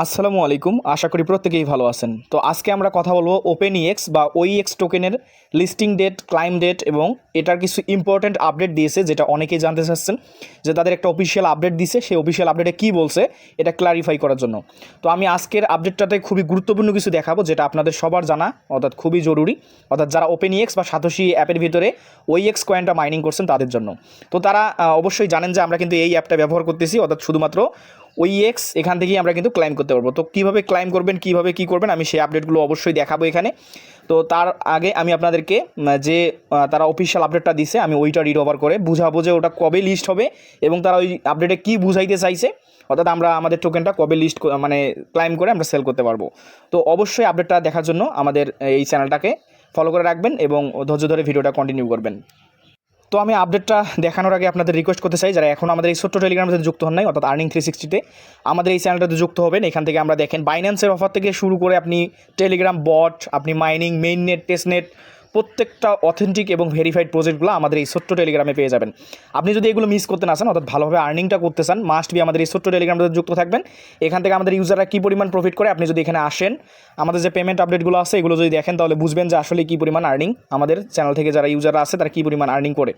আসসালামু আলাইকুম, আশা করি প্রত্যেকেই ভালো আছেন। তো আজকে আমরা কথা বলবো ওপেনইএক্স বা ওইএক্স টোকেনের লিস্টিং ডেট, ক্লাইম ডেট এবং এটার কিছু ইম্পর্ট্যান্ট আপডেট দিয়েছে, যেটা অনেকেই জানতে চাচ্ছেন যে তাদের একটা অফিসিয়াল আপডেট দিছে, সেই অফিসিয়াল আপডেটে কী বলছে এটা ক্লারিফাই করার জন্য। তো আমি আজকের আপডেটটাতে খুবই গুরুত্বপূর্ণ কিছু দেখাবো, যেটা আপনাদের সবার জানা, অর্থাৎ খুবই জরুরি, অর্থাৎ যারা ওপেনইএক্স বা সাতোশি অ্যাপের ভিতরে ওইএক্স কয়েনটা মাইনিং করছেন তাদের জন্য। তো তারা অবশ্যই জানেন যে আমরা কিন্তু এই অ্যাপটা ব্যবহার করতেছি, অর্থাৎ শুধুমাত্র ওইএক্স এখান থেকেই আমরা কিন্তু ক্লাইম করতে পারবো। তো কীভাবে ক্লাইম করবেন, কীভাবে কী করবেন, আমি সেই আপডেটগুলো অবশ্যই দেখাবো এখানে। তো তার আগে আমি আপনাদেরকে যে তারা অফিসিয়াল আপডেটটা দিছে আমি ওইটা রিড ওভার করে বুঝাবো যে ওটা কবে লিস্ট হবে এবং তারা ওই আপডেটে কী বুঝাইতে চাইছে, অর্থাৎ আমরা আমাদের টোকেনটা কবে লিস্ট মানে ক্লাইম করে আমরা সেল করতে পারবো। তো অবশ্যই আপডেটটা দেখার জন্য আমাদের এই চ্যানেলটাকে ফলো করে রাখবেন এবং ধৈর্য ধরে ভিডিওটা কন্টিনিউ করবেন। তো আমি আপডেটটা দেখানোর আগে আপনাদের রিকোয়েস্ট করতে চাই, যারা এখন আমাদের এই ছোট্ট টেলিগ্রামের সাথে যুক্ত হন নাই, অর্থাৎ আর্নিং 360-তে আমাদের এই চ্যানেলটাতে যুক্ত হবেন। এখান থেকে আমরা দেখেন বাইন্যান্সের অফার থেকে শুরু করে আপনি টেলিগ্রাম বট, আপনি mining, main net, test net, প্রত্যেকটা অথেন্টিক এবং ভেরিফাইড প্রজেক্টগুলো আমাদের এই ছোট্ট টেলিগ্রামে পেয়ে যাবেন। আপনি যদি এগুলো মিস করতে না চান, অর্থাৎ ভালোভাবে আর্নিংটা করতে চান, মাস্ট বি আমাদের এই ছোট্ট টেলিগ্রামটাতে যুক্ত থাকবেন। এখান থেকে আমাদের ইউজাররা কী পরিমাণ প্রফিট করে, আপনি যদি এখানে আসেন, আমাদের যে পেমেন্ট আপডেটগুলো আছে এগুলো যদি দেখেন, তাহলে বুঝবেন যে আসলে কী পরিমাণ আর্নিং আমাদের চ্যানেল থেকে যারা ইউজাররা আছে তারা কী পরিমাণ আর্নিং করে।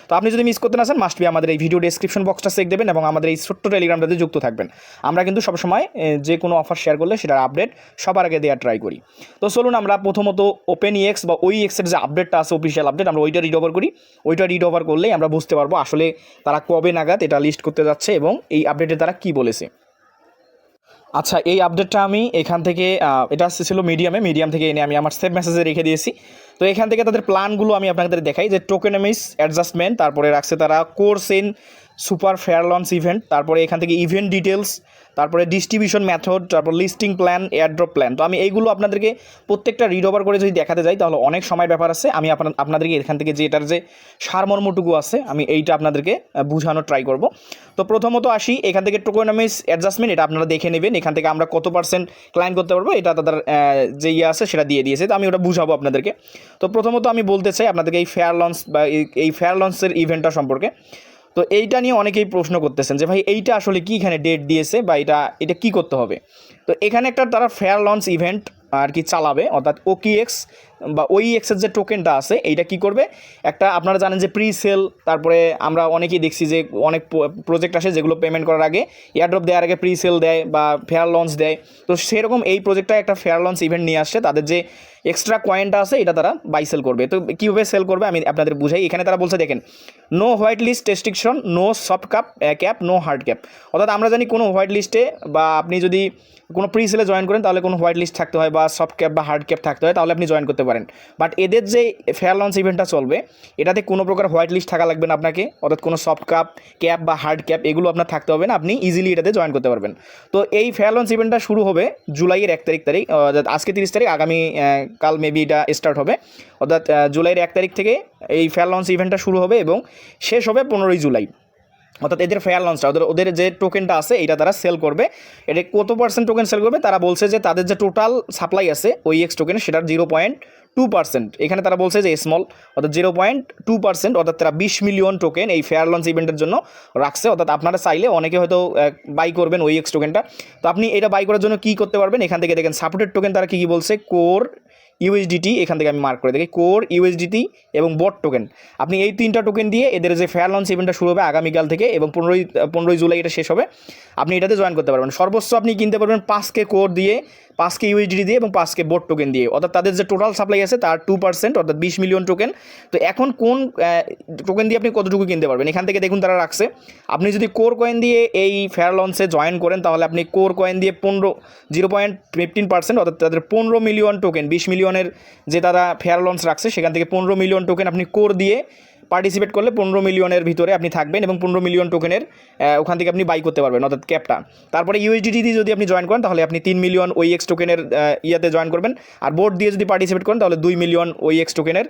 তো আপনি যদি মিস করতে না চান, মাস্ট বি আমাদের এই ভিডিও ডেসক্রিপশন বক্সটা চেক দেবেন এবং আমাদের এই ছোট্ট টেলিগ্রামটাতে যুক্ত থাকবেন। আমরা কিন্তু সবসময় যে কোনো অফার শেয়ার করলে সেটার আপডেট সবার আগে দেওয়ার ট্রাই করি। তো চলুন আমরা প্রথমত ওপেনইএক্স বা ওইএক্সের যে আপডেটটা আছে, অফিসিয়াল আপডেট, আমরা ওইটা রিড ওভার করি। ওইটা রিড ওভার করলেই আমরা বুঝতে পারবো আসলে তারা কবে নাগাদ এটা লিস্ট করতে যাচ্ছে এবং এই আপডেটে তারা কী বলেছে। আচ্ছা, এই আপডেটটা আমি এখান থেকে এটা ছিল মিডিয়াম থেকে এনে আমি আমার সেভ মেসেজে রেখে দিয়েছি। তো এখান থেকে তাদের প্ল্যানগুলো আমি আপনাদের দেখাই, যে টোকেনমিক্স অ্যাডজাস্টমেন্ট, তারপরে রাখছে তারা course in super fair launch event, তারপরে এখান থেকে ইভেন্ট ডিটেলস, তারপরে ডিস্ট্রিবিউশন মেথড, তারপর লিস্টিং প্ল্যান, এয়ারড্রপ প্ল্যান। তো আমি এইগুলো আপনাদেরকে প্রত্যেকটা রিড ওভার করে যদি দেখাতে যাই তাহলে অনেক সময় ব্যাপার আছে। আমি আপনাদেরকে এখান থেকে যে এটার যে সারমর্মটুকু আছে আমি এইটা আপনাদেরকে বোঝানোর ট্রাই করব। তো প্রথমত আসি এখান থেকে টোকেনমিক্স অ্যাডজাস্টমেন্ট, এটা আপনারা দেখে নেবেন। এখান থেকে আমরা কত পার্সেন্ট ক্লাইম করতে পারবো এটা তাদের যে আছে সেটা দিয়ে দিয়েছে, তো আমি ওটা বুঝাবো আপনাদেরকে। তো প্রথমত আমি বলতে চাই আপনাদেরকে এই ফেয়ার লঞ্চ বা এই ফেয়ার লঞ্চের ইভেন্টটা সম্পর্কে। তো এইটা নিয়ে অনেকেই প্রশ্ন করতেছেন যে ভাই এইটা আসলে কি এখানে ডেট দিয়েছে বা এটা কি করতে হবে। তো এখানে একটা তারা ফেয়ার লঞ্চ ইভেন্ট আর কি চালাবে, অর্থাৎ ওকিএক্স বা ওইএক্সের যে টোকেনটা আছে এইটা কি করবে, একটা আপনারা জানেন যে প্রি সেল, তারপরে আমরা অনেকেই দেখছি যে অনেক প্রজেক্ট আসে যেগুলো পেমেন্ট করার আগে, এয়ারড্রপ দেওয়ার আগে প্রি সেল দেয় বা ফেয়ার লঞ্চ দেয়। তো সেরকম এই প্রজেক্টটা একটা ফেয়ার লঞ্চ ইভেন্ট নিয়ে আসছে, তাদের যে এক্সট্রা কয়েনটা আছে এটা তারা বাই সেল করবে। তো কীভাবে সেল করবে আমি আপনাদের বুঝাই। এখানে তারা বলছে দেখেন, no white list restriction, no soft cap, no hard cap. অর্থাৎ আমরা জানি কোনো হোয়াইট লিস্টে বা আপনি যদি কোনো প্রি সেলে জয়েন করেন তাহলে কোনো হোয়াইট লিস্ট থাকতে হয় বা সফট ক্যাপ বা হার্ড ক্যাপ থাকতে হয়, তাহলে আপনি জয়েন করতে পারেন। বাট এদের যে ফেয়ার লঞ্চ ইভেন্টটা চলবে এটাতে কোনো প্রকার হোয়াইট লিস্ট থাকা লাগবে না আপনাকে, অর্থাৎ কোনো সফট ক্যাপ বা হার্ড ক্যাপ এগুলো আপনার থাকতে হবে না, আপনি ইজিলি এটাতে জয়েন করতে পারবেন। তো এই ফেয়ার লঞ্চ ইভেন্টটা শুরু হবে জুলাইয়ের 1 তারিখ, আজকে 30 তারিখ, আগামী কাল মেবি এটা স্টার্ট হবে, অর্থাৎ জুলাইয়ের 1 তারিখ থেকে এই ফেয়ার লঞ্চ ইভেন্টটা শুরু হবে এবং শেষ হবে 15ই জুলাই। অর্থাৎ এদের ফেয়ার লঞ্চটা ওদের যে টোকেনটা আছে এটা তারা সেল করবে। এটা কত পার্সেন্ট টোকেন সেল করবে তারা বলছে যে তাদের যে টোটাল সাপ্লাই আছে ওইএক্স টোকেন সেটার 0.2%, এখানে তারা বলছে যে স্মল, অর্থাৎ 0.2%, অর্থাৎ তারা 20 মিলিয়ন টোকেন এই ফেয়ার লঞ্চ ইভেন্টের জন্য রাখছে। অর্থাৎ আপনারা চাইলে অনেকে হয়তো বাই করবেন ওইএক্স টোকেনটা। তো আপনি এটা বাই করার জন্য কী করতে পারবেন, এখান থেকে দেখেন সাপোর্টেড টোকেন তারা কী বলছে, কোর ইউএসডিটি, এখান থেকে আমি মার্ক করে দেখি, কোর ইউএসডিটি এবং বট টোকেন। আপনি এই 3টা টোকেন দিয়ে এদের যে ফেয়ার লঞ্চ ইভেন্টটা শুরু হবে আগামীকাল থেকে এবং 15ই জুলাই এটা শেষ হবে, আপনি এটাতে জয়েন করতে পারবেন। সর্বোচ্চ আপনি কিনতে পারবেন 5K কোর দিয়ে, 5K ইউএসডিটি দিয়ে এবং 5K বট টোকেন দিয়ে, অর্থাৎ তাদের যে টোটাল সাপ্লাই আছে তার 2%, অর্থাৎ 20 মিলিয়ন টোকেন। তো এখন কোন টোকেন দিয়ে আপনি কতটুকু কিনতে পারবেন, এখান থেকে দেখুন তারা রাখছে। আপনি যদি কোর কয়েন দিয়ে এই ফেয়ার লঞ্চে জয়েন করেন তাহলে আপনি কোর কয়েন দিয়ে 0.15%, অর্থাৎ তাদের 15 মিলিয়ন টোকেন, 20 মিলিয়নের যে তারা ফেয়ার লঞ্চ রাখছে সেখান থেকে 15 মিলিয়ন টোকেন আপনি কোর দিয়ে পার্টিসিপেট করলে 15 মিলিয়নের ভিতরে আপনি থাকবেন এবং 15 মিলিয়ন টোকেনের ওখান থেকে আপনি বাই করতে পারবেন, অর্থাৎ ক্যাপটা। তারপরে ইউএসডিটি দিয়ে যদি আপনি জয়েন করেন তাহলে আপনি 3 মিলিয়ন ওইএক্স টোকেনের ইয়াতে জয়েন করবেন, আর বোর্ড দিয়ে যদি পার্টিসিপেট করেন তাহলে 2 মিলিয়ন ওইএক্স টোকেনের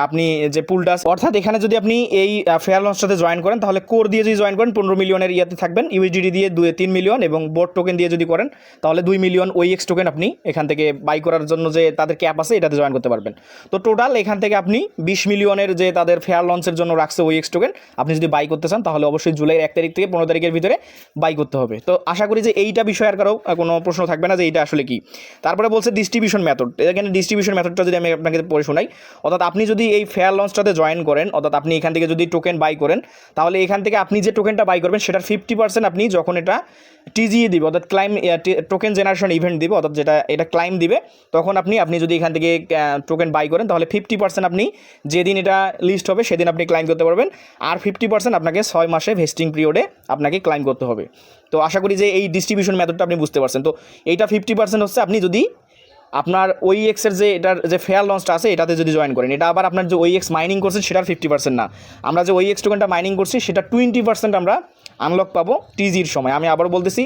আপনি যে পুলটা, অর্থাৎ এখানে যদি আপনি এই ফেয়ার লঞ্চটাতে জয়েন করেন তাহলে কোর দিয়ে যদি জয়েন করেন 15 মিলিয়নের ইয়াতে থাকবেন, ইউএসডিটি দিয়ে 3 মিলিয়ন এবং বোর্ড টোকেন দিয়ে যদি করেন তাহলে 2 মিলিয়ন ওইএক্স টোকেন আপনি এখান থেকে বাই করার জন্য যে তাদের ক্যাপ আছে এটাতে জয়েন করতে পারবেন। তো টোটাল এখান থেকে আপনি 20 মিলিয়নের যে তাদের ফেয়ার লঞ্চ লঞ্চের জন্য রাখছে OEX টোকেন, আপনি যদি বাই করতে চান তাহলে অবশ্যই জুলাইয়ের 1 তারিখ থেকে 15 তারিখের ভিতরে বাই করতে হবে। তো আশা করি যে এইটা বিষয়ে আর কারো কোনো প্রশ্ন থাকবে না যে এইটা আসলে কি। তারপরে বলছে ডিস্ট্রিবিউশন মেথড। এখানে ডিস্ট্রিবিউশন মেথডটা যদি আমি আপনাকে পড়ে শোনাই, অর্থাৎ আপনি যদি এই ফেয়ার লঞ্চটাতে জয়েন করেন, অর্থাৎ আপনি এখান থেকে যদি টোকেন বাই করেন, তাহলে এখান থেকে আপনি যে টোকেনটা বাই করবেন সেটার 50% আপনি যখন এটা টিজিএ দিবে, অর্থাৎ ক্লাইম টোকেন জেনারেশন ইভেন্ট দিবে, অর্থাৎ এটা ক্লাইম দিবে, তখন আপনি যদি এখান থেকে টোকেন বাই করেন তাহলে 50% আপনি যেদিন এটা লিস্ট হবে সেদিন আপনি ক্লাইম করতে পারবেন, আর 50% আপনাকে 6 মাসে ভেস্টিং পিরিয়ডে আপনাকে ক্লাইম করতে হবে। তো আশা করি যে এই ডিস্ট্রিবিউশন মেথডটা আপনি বুঝতে পারছেন। তো এইটা 50% হচ্ছে আপনি যদি আপনার OEX এর যে এটার যে ফেয়ার লঞ্চটা আছে এটাতে যদি জয়েন করেন। এটা আবার আপনার যে OEX মাইনিং করছেন সেটার 50% না, আমরা যে OEX টোকেনটা মাইনিং করছি সেটা 20% আমরা আনলক পাবো টিজির সময়। আমি আবার বলতেছি,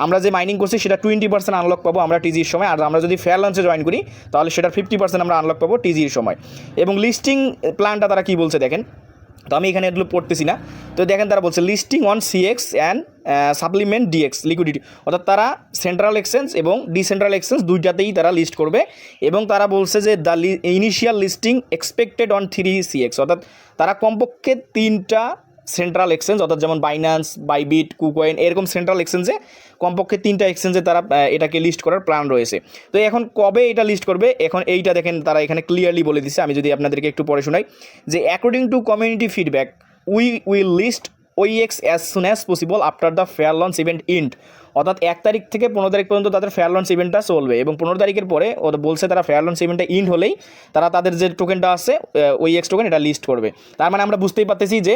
আমরা যে মাইনিং করছি সেটা 20% আনলক পাবো আমরা টিজির সময়, আর আমরা যদি ফেয়ার লঞ্চে জয়েন করি তাহলে সেটার 50% আমরা আনলক পাবো টিজির সময়। এবং লিস্টিং প্ল্যানটা তারা কী বলছে দেখেন, তো আমি এখানে এগুলো পড়তেছি না। তো দেখেন তারা বলছে listing on CX and supplement DX liquidity, অর্থাৎ তারা সেন্ট্রাল এক্সচেঞ্জ এবং ডিসেন্ট্রাল এক্সচেঞ্জ দুইটাতেই তারা লিস্ট করবে। এবং তারা বলছে যে the initial listing expected on 3 CX, অর্থাৎ তারা কমপক্ষে 3টা সেন্ট্রাল এক্সচেঞ্জ, অর্থাৎ যেমন বাইন্যান্স, বাইবিট, কুকয়েন, এরকম সেন্ট্রাল এক্সচেঞ্জে কমপক্ষে 3টা এক্সচেঞ্জে তারা এটাকে লিস্ট করার প্ল্যান রয়েছে। তো এখন কবে এটা লিস্ট করবে, এখন এইটা দেখেন তারা এখানে ক্লিয়ারলি বলে দিচ্ছে। আমি যদি আপনাদেরকে একটু পড়ে শোনাই যে according to community feedback we will list OEX as soon as possible after the fair launch event end, অর্থাৎ 1 তারিখ থেকে 15 তারিখ পর্যন্ত তাদের ফেয়ার লঞ্চ ইভেন্টটা চলবে। এবং 15 তারিখের পরে ওরা বলছে তারা ফেয়ার লঞ্চ ইভেন্টটা ইন্ড হলেই তারা তাদের যে টোকেনটা আছে OEX টোকেন এটা লিস্ট করবে। তার মানে আমরা বুঝতেই পারতেছি যে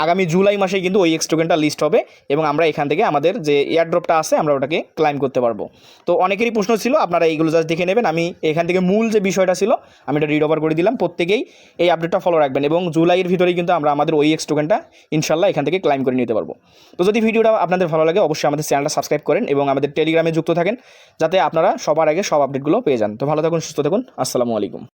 আগামী জুলাই মাসেই কিন্তু OEX টোকেনটা লিস্ট হবে এবং আমরা এখান থেকে আমাদের যে এয়ারড্রপটা আছে আমরা ওটাকে ক্লাইম করতে পারবো। তো অনেকেরই প্রশ্ন ছিল, আপনারা এইগুলো জাস্ট দেখে নেবেন। আমি এখান থেকে মূল যে বিষয়টা ছিল আমি এটা রিড ওভার করে দিলাম। প্রত্যেকেই এই আপডেটটা ফলো রাখবেন এবং জুলাইয়ের ভিতরেই কিন্তু আমরা আমাদের OEX টোকেনটা ইনশাল্লাহ এখান থেকে ক্লাইম করে নিতে পারবো। তো যদি ভিডিওটা আপনাদের ভালো লাগে অবশ্যই আমাদের চ্যানেলটা সাবস্ক্রাইব করেন এবং আমাদের টেলিগ্রামে যুক্ত থাকেন, যাতে আপনারা সবার আগে সব আপডেটগুলো পেয়ে যান। তো ভালো থাকুন, সুস্থ থাকুন, আসসালামু আলাইকুম।